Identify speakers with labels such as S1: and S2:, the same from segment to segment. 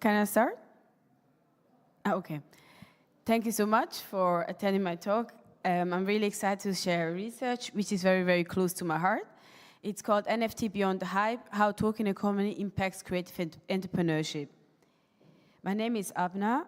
S1: Can I start? Okay. Thank you so much for attending my talk. I'm really excited to share research, which is very, very close to my heart. It's called NFT Beyond the Hype, How Token Economy Impacts Creative Entrepreneurship. My name is Abena.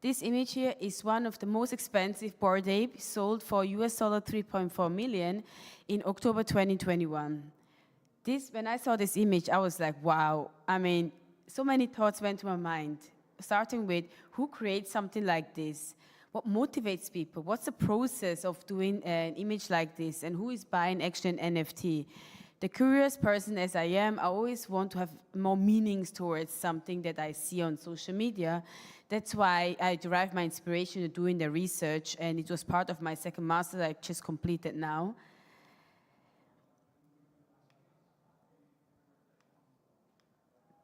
S1: This image here is one of the most expensive Bored Ape sold for US $3.4 million in October 2021. When I saw this image, I was like, wow. I mean, so many thoughts went to my mind, starting with who creates something like this? What motivates people? What's the process of doing an image like this? And who is buying actually an NFT? The curious person as I am, I always want to have more meanings towards something that I see on social media. That's why I derive my inspiration to doing the research, and it was part of my second master that I just completed now.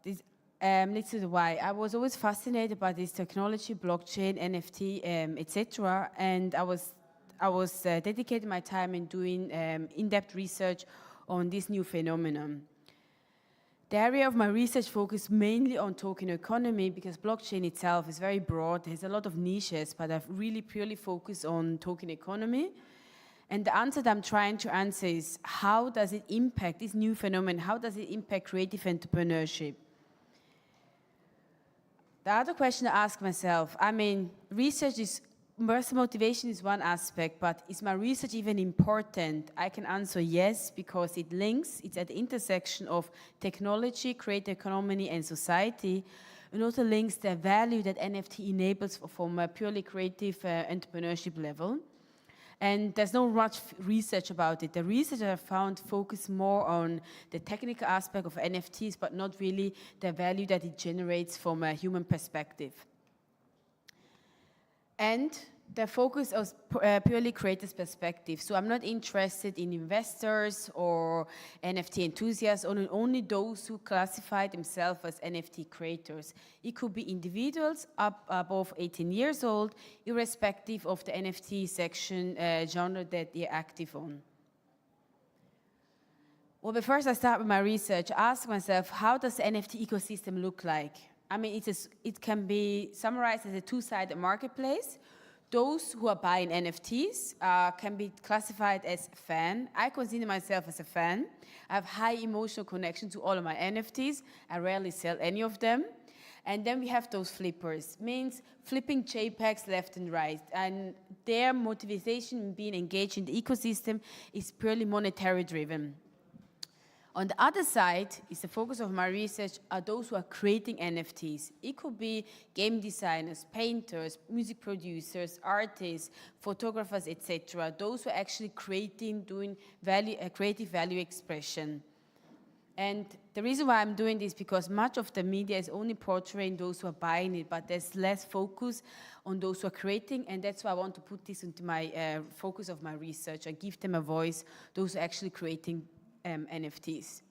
S1: This leads to the why. I was always fascinated by this technology, blockchain, NFT, etc. And I was dedicating my time in doing in-depth research on this new phenomenon. The area of my research focused mainly on token economy because blockchain itself is very broad. There's a lot of niches, but I've really purely focused on token economy. And the answer that I'm trying to answer is, how does it impact this new phenomenon? How does it impact creative entrepreneurship? The other question I ask myself, I mean, personal motivation is one aspect, but is my research even important? I can answer yes, because it's at the intersection of technology, creative economy, and society, and also links the value that NFT enables from a purely creative entrepreneurship level. And there's no much research about it. The research I found focused more on the technical aspect of NFTs, but not really the value that it generates from a human perspective. And the focus is purely creators' perspective. So I'm not interested in investors or NFT enthusiasts, only those who classify themselves as NFT creators. It could be individuals up above 18 years old, irrespective of the NFT section genre that they're active on. Well, but first I start with my research. I ask myself, how does the NFT ecosystem look like? I mean, it can be summarized as a two-sided marketplace. Those who are buying NFTs can be classified as fan. I consider myself as a fan. I have high emotional connection to all of my NFTs. I rarely sell any of them. And then we have those flippers, means flipping JPEGs left and right. And their motivation in being engaged in the ecosystem is purely monetary driven. On the other side is the focus of my research are those who are creating NFTs. It could be game designers, painters, music producers, artists, photographers, etc. Those who are actually doing creative value expression. And the reason why I'm doing this because much of the media is only portraying those who are buying it, but there's less focus on those who are creating, and that's why I want to put this into my focus of my research and give them a voice, those who are actually creating NFTs.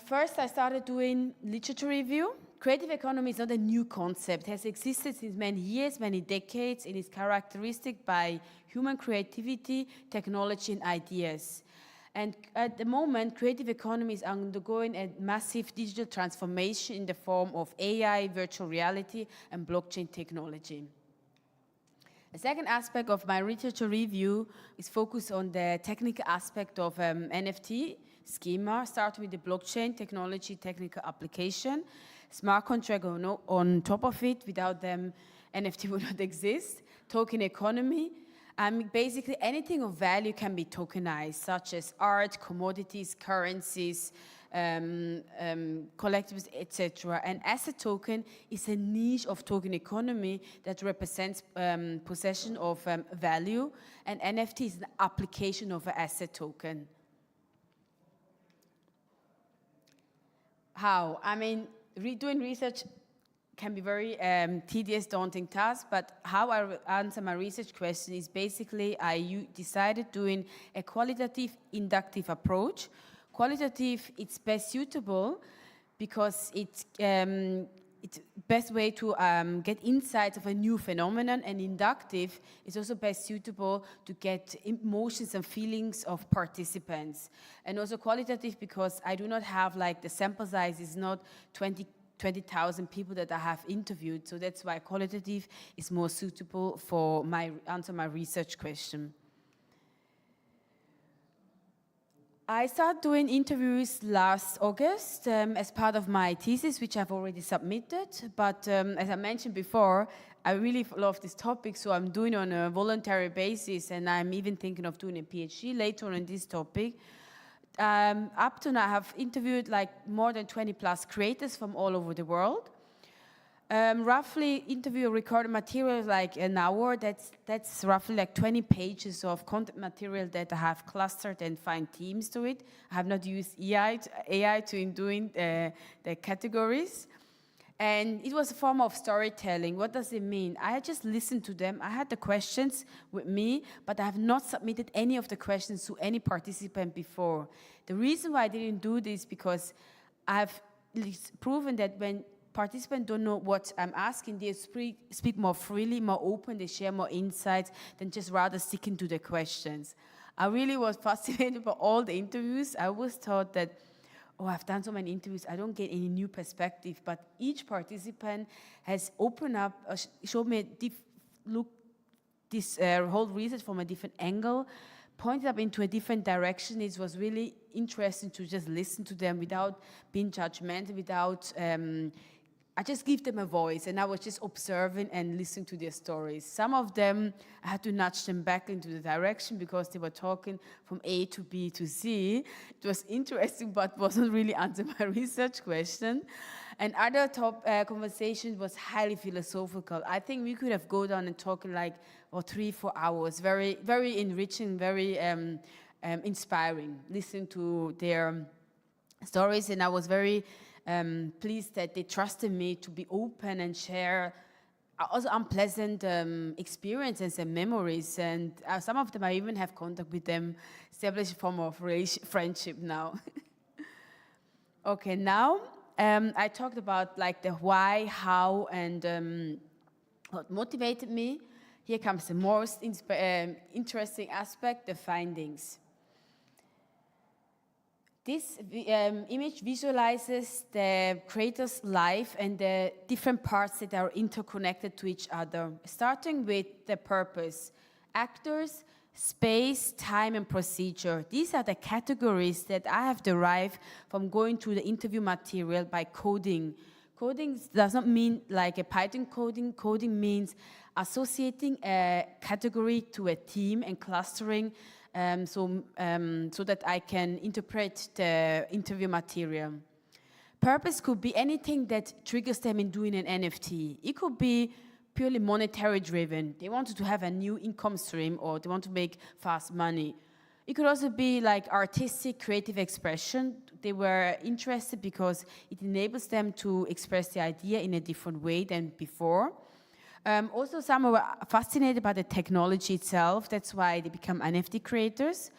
S1: First, I started doing literature review. Creative economy is not a new concept. It has existed since many years, many decades, and is characteristic by human creativity, technology, and ideas. And at the moment, creative economy is undergoing a massive digital transformation in the form of AI, virtual reality, and blockchain technology. The second aspect of my literature review is focused on the technical aspect of NFT schema, starting with the blockchain technology, technical application, smart contract on top of it. Without them, NFT would not exist. Token economy. Basically, anything of value can be tokenized, such as art, commodities, currencies, collectibles, etc. An asset token is a niche of token economy that represents possession of value, and NFT is an application of an asset token. How? I mean, doing research can be very tedious, daunting task, but how I answer my research question is basically I decided doing a qualitative inductive approach. Qualitative, it's best suitable because it's best way to get insights of a new phenomenon, and inductive is also best suitable to get emotions and feelings of participants. And also qualitative, because I do not have, like, the sample size is not 20,000 people that I have interviewed, so that's why qualitative is more suitable for answer my research question. I started doing interviews last August as part of my thesis, which I've already submitted. But as I mentioned before, I really love this topic, so I'm doing it on a voluntary basis, and I'm even thinking of doing a PhD later on this topic. Up to now, I have interviewed like more than 20 plus creators from all over the world. Roughly interview recorded material like an hour. That's roughly like 20 pages of content material that I have clustered and find themes to it. I have not used AI in doing the categories. And it was a form of storytelling. What does it mean? I had just listened to them. I had the questions with me, but I have not submitted any of the questions to any participant before. The reason why I didn't do this because I've proven that when participants don't know what I'm asking, they speak more freely, more open, they share more insights than just rather sticking to the questions. I really was fascinated by all the interviews. I always thought that, oh, I've done so many interviews, I don't get any new perspective, but each participant has opened up, showed me this whole research from a different angle, pointed up into a different direction. It was really interesting to just listen to them without being judgmental, without I just give them a voice, and I was just observing and listening to their stories. Some of them, I had to nudge them back into the direction because they were talking from A to B to Z. It was interesting, but wasn't really answering my research question. And other conversation was highly philosophical. I think we could have gone down and talking like 3-4 hours. Very, very enriching, very inspiring, listening to their stories, and I was very pleased that they trusted me to be open and share also unpleasant experiences and memories. And some of them, I even have contact with them, established a form of friendship now. Okay, now I talked about like the why, how, and what motivated me. Here comes the most interesting aspect, the findings. This image visualizes the creator's life and the different parts that are interconnected to each other, starting with the purpose. Actors, space, time, and procedure. These are the categories that I have derived from going through the interview material by coding. Coding does not mean like a Python coding. Coding means associating a category to a theme and clustering so that I can interpret the interview material. Purpose could be anything that triggers them in doing an NFT. It could be purely monetary driven. They wanted to have a new income stream, or they want to make fast money. It could also be like artistic, creative expression. They were interested because it enables them to express the idea in a different way than before. Also, some were fascinated by the technology itself. That's why they become NFT creators.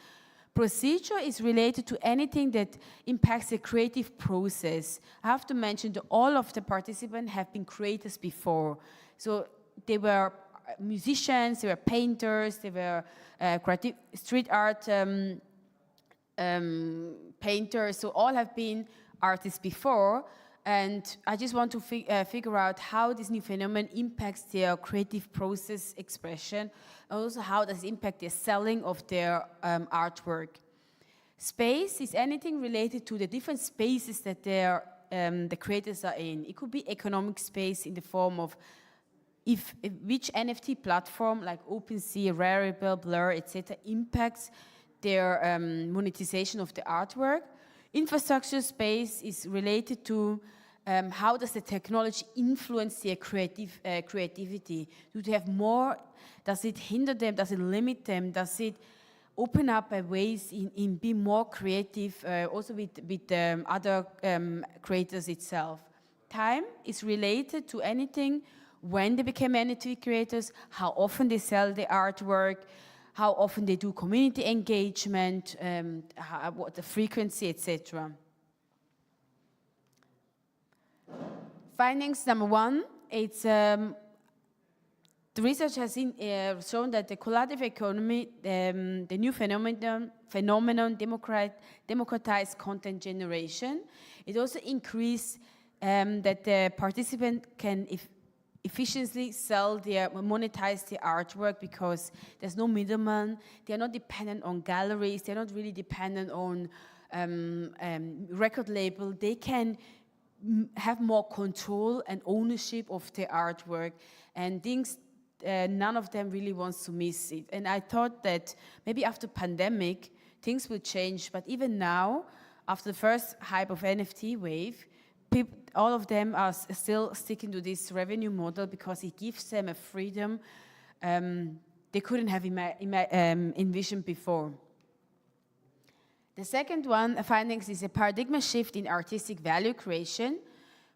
S1: Procedure is related to anything that impacts the creative process. I have to mention that all of the participants have been creators before. So they were musicians, they were painters, they were creative street art painters. So all have been artists before. And I just want to figure out how this new phenomenon impacts their creative process expression, and also how does it impact the selling of their artwork. Space is anything related to the different spaces that the creators are in. It could be economic space in the form of which NFT platform like OpenSea, Rarible, Blur, etc. impacts their monetization of the artwork. Infrastructure space is related to how does the technology influence their creativity? Do they have more? Does it hinder them? Does it limit them? Does it open up ways in being more creative, also with other creators itself? Time is related to anything when they became NFT creators, how often they sell the artwork, how often they do community engagement, what the frequency, etc. Findings number one, it's the research has shown that the collaborative economy, the new phenomenon democratized content generation. It also increased that the participant can efficiently monetize their artwork because there's no middleman. They're not dependent on galleries. They're not really dependent on record label. They can have more control and ownership of their artwork, and things none of them really wants to miss it. And I thought that maybe after pandemic things will change, but even now, after the first hype of NFT wave, all of them are still sticking to this revenue model because it gives them a freedom they couldn't have envisioned before. The second one, findings, is a paradigm shift in artistic value creation.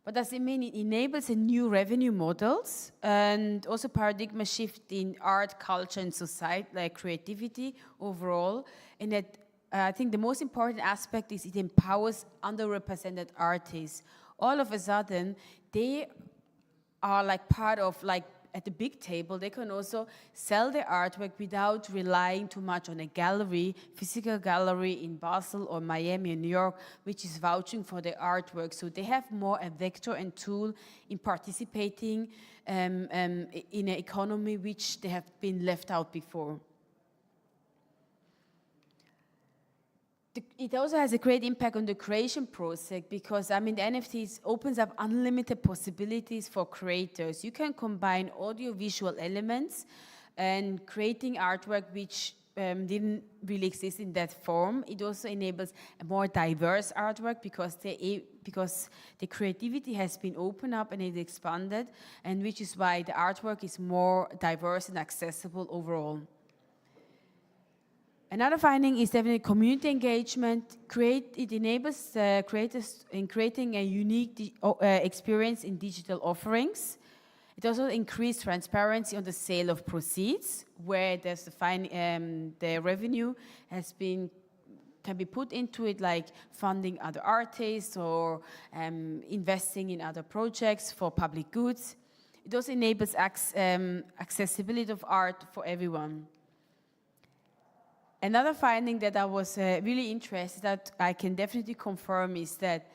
S1: What does it mean? It enables a new revenue models and also paradigm shift in art, culture, and society, like creativity overall. And that I think the most important aspect is it empowers underrepresented artists. All of a sudden, they are like part of like at the big table. They can also sell their artwork without relying too much on a gallery, physical gallery in Basel or Miami or New York, which is vouching for their artwork. So they have more a vector and tool in participating in an economy which they have been left out before. It also has a great impact on the creation process because, I mean, the NFTs opens up unlimited possibilities for creators. You can combine audio-visual elements and creating artwork which didn't really exist in that form. It also enables a more diverse artwork because the creativity has been opened up and it expanded, and which is why the artwork is more diverse and accessible overall. Another finding is definitely community engagement. It enables creators in creating a unique experience in digital offerings. It also increased transparency on the sale of proceeds, where there's the revenue can be put into it, like funding other artists or investing in other projects for public goods. It also enables accessibility of art for everyone. Another finding that I was really interested that I can definitely confirm is that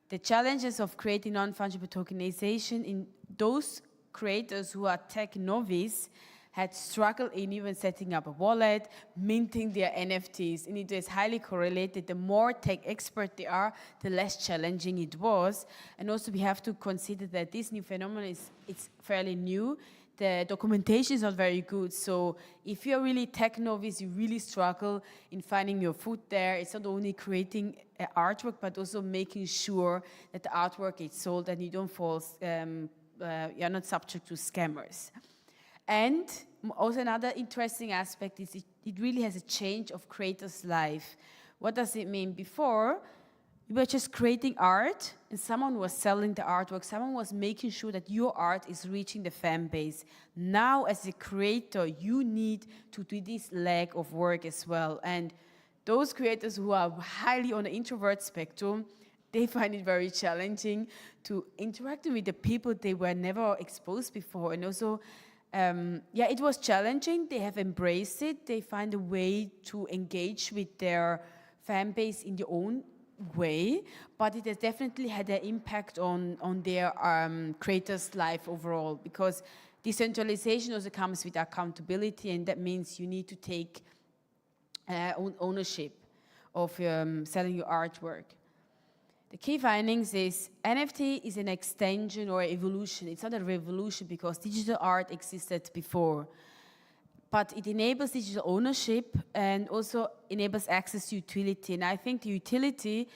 S1: the challenges of creating non-fungible tokenization in those creators who are tech novice had struggled in even setting up a wallet, minting their NFTs, and it is highly correlated. The more tech expert they are, the less challenging it was. And also we have to consider that this new phenomenon it's fairly new. The documentation is not very good, so if you're really tech novice, you really struggle in finding your foot there. It's not only creating artwork, but also making sure that the artwork is sold and you don't fall, you're not subject to scammers. And also another interesting aspect is it really has a change of creators' life. What does it mean? Before, you were just creating art, and someone was selling the artwork. Someone was making sure that your art is reaching the fan base. Now, as a creator, you need to do this leg of work as well. And those creators who are highly on the introvert spectrum, they find it very challenging to interact with the people they were never exposed before. And also, it was challenging. They have embraced it. They find a way to engage with their fan base in their own way, but it has definitely had an impact on their creators' life overall, because decentralization also comes with accountability, and that means you need to take ownership of selling your artwork. The key findings is NFT is an extension or evolution. It's not a revolution because digital art existed before. But it enables digital ownership and also enables access to utility. And I think the utility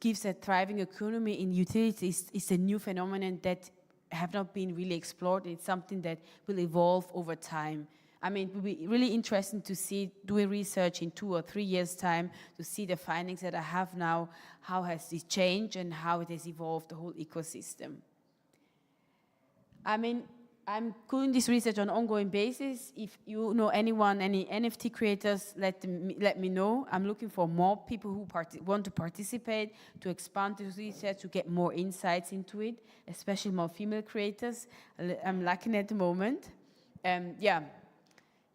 S1: gives a thriving economy in utility. It's a new phenomenon that have not been really explored. It's something that will evolve over time. I mean, it will be really interesting to see, doing research in 2 or 3 years' time, to see the findings that I have now, how has this changed and how it has evolved the whole ecosystem. I mean, I'm doing this research on an ongoing basis. If you know anyone, any NFT creators, let me know. I'm looking for more people who want to participate, to expand this research, to get more insights into it, especially more female creators. I'm lacking at the moment. Yeah,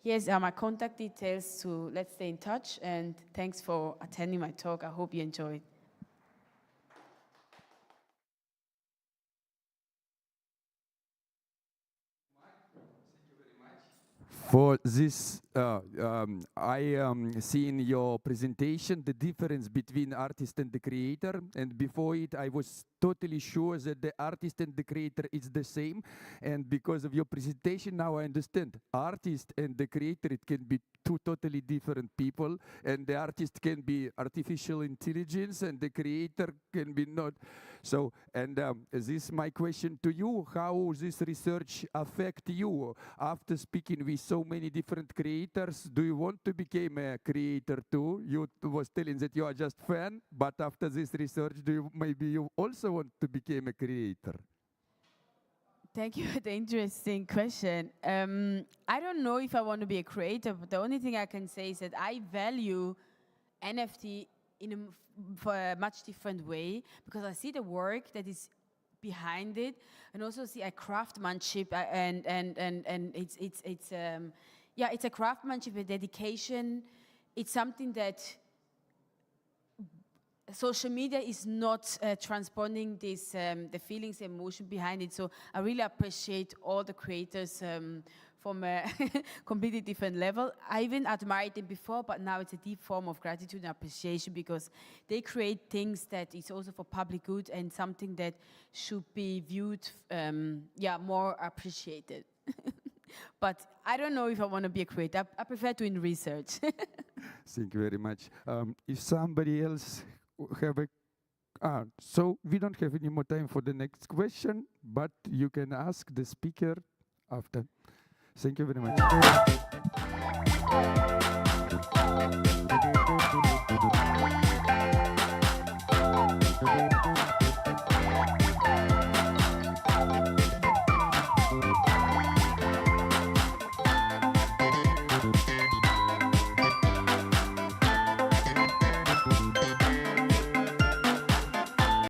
S1: here's my contact details, so let's stay in touch, and thanks for attending my talk. I hope you enjoyed.
S2: For this, I see in your presentation the difference between artist and the creator. And before it, I was totally sure that the artist and the creator is the same. And because of your presentation, now I understand. Artist and the creator, it can be two totally different people. And the artist can be artificial intelligence, and the creator can be not. So, and this is my question to you. How this research affect you after speaking with so many different creators? Do you want to become a creator too? You was telling that you are just fan, but after this research, maybe you also want to become a creator?
S1: Thank you for the interesting question. I don't know if I want to be a creator, but the only thing I can say is that I value NFT for a much different way, because I see the work that is behind it, and also see a craftsmanship, and it's a craftsmanship, a dedication. It's something that social media is not transponding this, the feelings, the emotion behind it. So I really appreciate all the creators from a completely different level. I even admired them before, but now it's a deep form of gratitude and appreciation, because they create things that is also for public good and something that should be viewed, more appreciated. But I don't know if I want to be a creator. I prefer doing research.
S2: Thank you very much. If somebody else have a... so we don't have any more time for the next question, but you can ask the speaker after. Thank you very much.